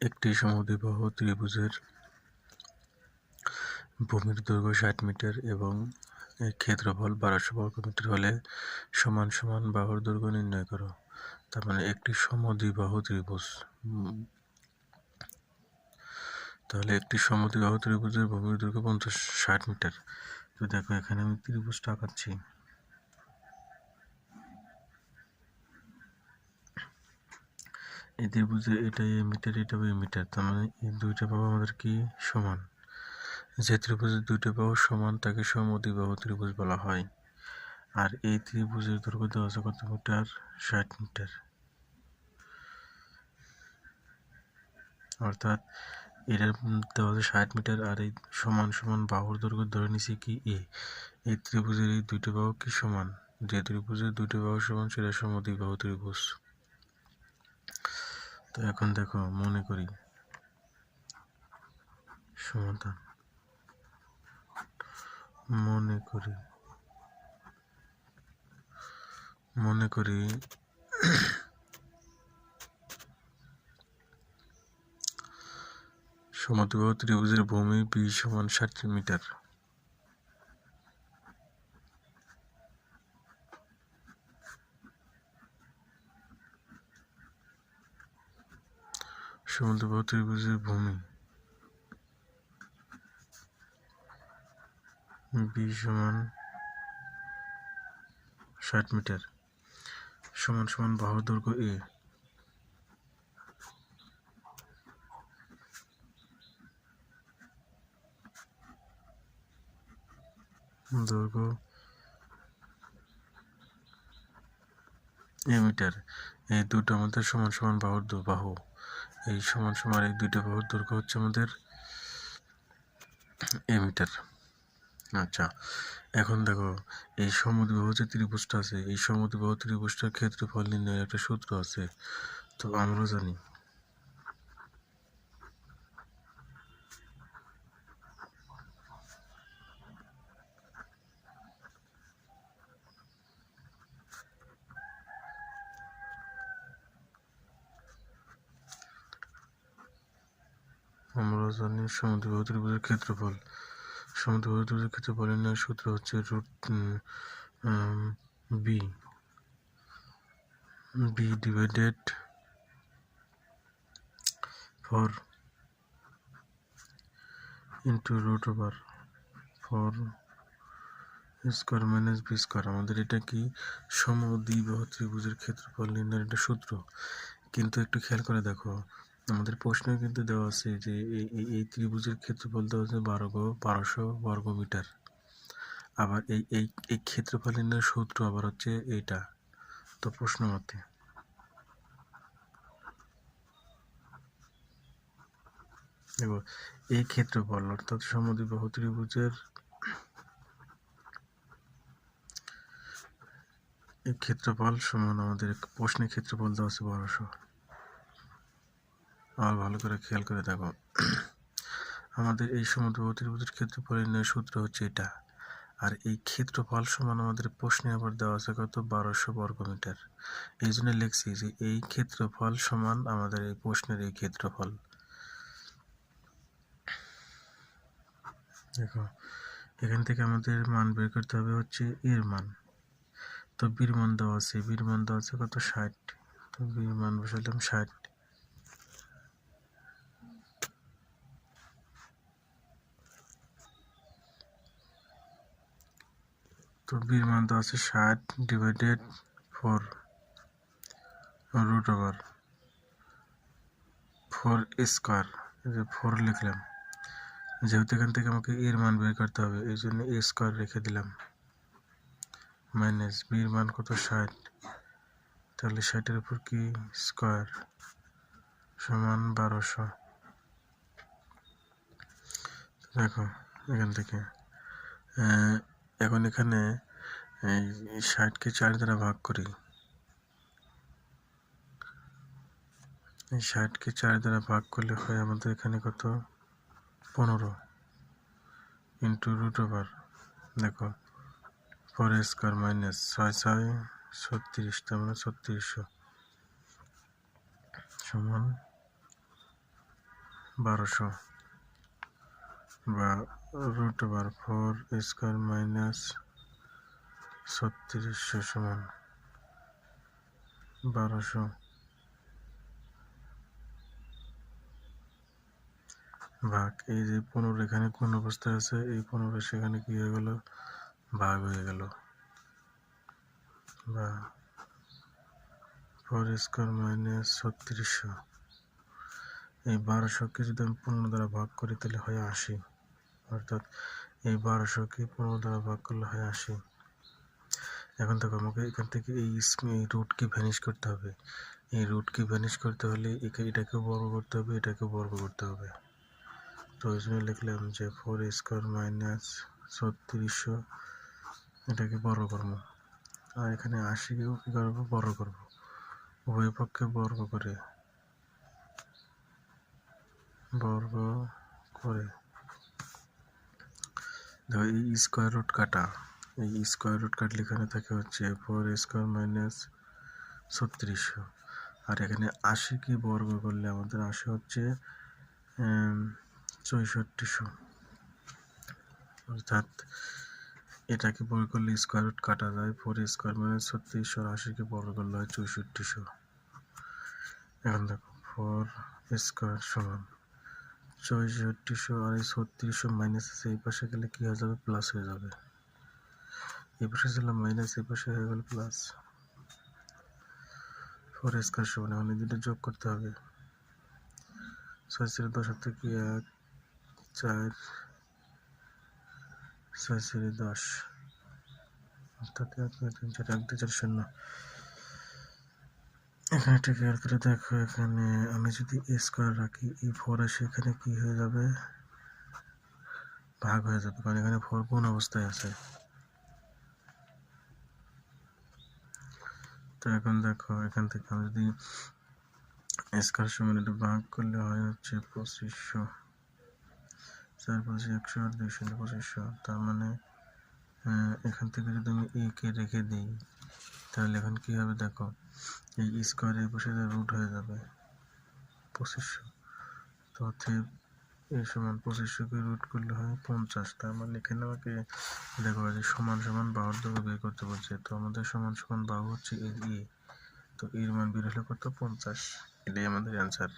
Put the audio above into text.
একটি সমদ্বিবাহু ত্রিভুজের ভূমির দৈর্ঘ্য 60 মিটার এবং ক্ষেত্রফল 1200 বর্গমিটার হলে সমান সমান বাহুর দৈর্ঘ্য নির্ণয় করো। তার মানে একটি সমদ্বিবাহু ত্রিভুজ, তাহলে একটি সমদ্বিবাহু ত্রিভুজের ভূমির দৈর্ঘ্য 60 মিটার। তো দেখো এখানে আমি ত্রিভুজটা আঁকাচ্ছি। এই ত্রিভুজে এটা এ মিটার, এটা বি মিটার, তার মানে এই দুইটা বাহু আমাদের কি সমান। যে ত্রিভুজের দুইটা বাহু সমান তাকে সমদ্বিবাহু ত্রিভুজ বলা হয়। আর এই ত্রিভুজের দৈর্ঘ্য দেওয়া আছে কত মিটার? 60 মিটার। অর্থাৎ এটার দেওয়া আছে 60 মিটার, আর এই সমান সমান বাহুর দৈর্ঘ্য ধরে নিছি কি এ। এই ত্রিভুজের এই দুইটা বাহু কি সমান, যে ত্রিভুজের দুইটা বাহু সমান সেটা সমদ্বিবাহু ত্রিভুজ। তো এখন দেখো মনে করি সমাধান, মনে করি সমদ্বিবাহু ত্রিভুজের ভূমি বি সমান 60 মিটার। সমদ্বিবাহু ত্রিভুজের ভূমি বি সমান 60 মিটার সমান সমান বাহুর দৈর্ঘ্য এ। দৈর্ঘ্য এ মিটার। এই দুটো আমাদের সমান সমান বাহুর বাহু, এই সমান সমান এই দুইটা বাহুর দৈর্ঘ্য হচ্ছে আমাদের এ মিটার। আচ্ছা, এখন দেখো এই সমদ্বিবাহু যে ত্রিভুজটা আছে, এই সমদ্বিবাহু ত্রিভুজটার ক্ষেত্রফল নির্ণয়ের একটা সূত্র আছে। তো আমরা জানি সমদ্বিবাহু ত্রিভুজের ক্ষেত্রফল। সমদ্বিবাহু ত্রিভুজের ক্ষেত্রফল নির্ণয়ের সূত্র হচ্ছে root B divided 4 into root over 4 square minus B square. আমাদের এটা কি সমদ্বিবাহু ত্রিভুজের ক্ষেত্রফল নির্ণয়ের একটা সূত্র। কিন্তু একটু খেয়াল করে দেখো, আমাদের প্রশ্নে কিন্তু দেওয়া আছে যে এই ত্রিভুজের ক্ষেত্রফল দেওয়া আছে 1200 বর্গ মিটার। আবার এই ক্ষেত্রফল নির্ণয়ের সূত্র আবার হচ্ছে এইটা। তো প্রশ্ন মতে দেখো এই ক্ষেত্রফল অর্থাৎ সমদ্বিবাহু ত্রিভুজের এই ক্ষেত্রফল সমান আমাদের প্রশ্নের ক্ষেত্রফল দেওয়া আছে 1200। আর ভালো করে খেয়াল করে দেখো, আমাদের এই সমদ্বিবাহু ত্রিভুজের ক্ষেত্রফল নির্ণয়ের সূত্র হচ্ছে এটা। আর এই ক্ষেত্রফল সমান আমাদের প্রশ্নে আবার দেওয়া আছে কত? 1200 বর্গ মিটার। এই জন্য লিখছি যে এই ক্ষেত্রফল সমান আমাদের এই প্রশ্নের এই ক্ষেত্রফল। দেখো এখান থেকে আমাদের মান বের করতে হবে হচ্ছে এর মান। তো বির মান দেওয়া আছে, বির মান দেওয়া আছে কত? 60। তো বির মান বসালাম 60। তো বির মান দেওয়া আছে 60 ডিভাইডেড 4 রুট ওভার 4 স্কোয়ার। এই যে 4 লিখলাম, যেহেতু এখান থেকে আমাকে এর মান বের করতে হবে এই জন্য এ স্কোয়ার রেখে দিলাম, মাইনাস বির মান কত? 60। তাহলে 60-এর উপর কি স্কোয়ার সমান 1200। দেখো এখান থেকে এখন এখানে এই 60কে 4 দ্বারা ভাগ করি। এই 60কে 4 দ্বারা ভাগ করলে হয় আমাদের এখানে কত? 15 ইন্টু রুট ওভার দেখো 4 স্কোয়ার মাইনাস 6 6 36, তার মানে 3600 সমান 1200 বা রুট ওভার 4 স্কোয়ার মাইনাস 3600 সমান 1200 ভাগ এই যে 15 এখানে কোন অবস্থায় আছে, এই 15 সেখানে কি হয়ে গেল, ভাগ হয়ে গেল, বা 4 স্কোয়ার মাইনাস 3600। এই 1200কে যদি আমি 15 দ্বারা ভাগ করি তাহলে হয় 80, অর্থাৎ এই 1200কে 15 দ্বারা ভাগ করলে হয় 80। এখন দেখো আমাকে এখান থেকে এই রুটকে ভ্যানিশ করতে হবে। এই রুটকে ভ্যানিশ করতে হলে এটাকে বর্গ করতে হবে, এটাকে বর্গ করতে হবে। তো ওই জন্য লিখলাম যে 4 স্কোয়ার মাইনাস 3600 এটাকে বর্গ করবো, আর এখানে 80কেও কি করবো, বর্গ করবো। উভয় পক্ষে বর্গ করে দেখো এই স্কোয়ার রুট কাটা, এই স্কোয়ার রুট কাটলে এখানে থাকে হচ্ছে 4 স্কোয়ার মাইনাস 3600, আর এখানে 80কে বর্গ করলে আমাদের আসে হচ্ছে 6400, অর্থাৎ এটাকে বর্গ করলে স্কোয়ার রুট কাটা যায়, 4 স্কোয়ার মাইনাস 3600 আর 80কে বর্গ করলে হয় 6400। এখন দেখো 4 স্কোয়ার সমান 6400 আর 3600 মাইনাস আছে, এই পাশে গেলে কি হয়ে যাবে, প্লাস হয়ে যাবে। এই পাশে ছিল মাইনাস, এই পাশে হয়ে গেল প্লাস। 4 স্কোয়ার সমান এখন এই দুটো যোগ করতে হবে। 6 × 10 থেকে 1 4 6 × 10 অর্থাৎ 1 2 3 4 1 2 4 0। এখানে একটা খেয়াল করে দেখো, এখানে আমি যদি স্কোয়ার রাখি এই 4 আসে এখানে কি হয়ে যাবে, ভাগ হয়ে যাবে, কারণ এখানে 4 কোন অবস্থায় আছে। তো এখন দেখো এখান থেকে আমি যদি স্কোয়ার সমান এটা ভাগ করলে হয় হচ্ছে 2500, 4 5 100 আর 200 2500। তার মানে এখান থেকে যদি আমি এ কে রেখে দিই তাহলে এখন কি হবে দেখো, এই স্কোয়ারের পাশে রুট হয়ে যাবে 2500। তো এই সমান 2500কে রুট করলে হয় 50। তার মানে এখানে আমাকে দেখো যে সমান সমান বাহুর দৈর্ঘ্য বের করতে বলছে। তো আমাদের সমান সমান বাহু হচ্ছে এ, তো এর মান বের হলে কত, 50। এটাই আমাদের অ্যান্সার।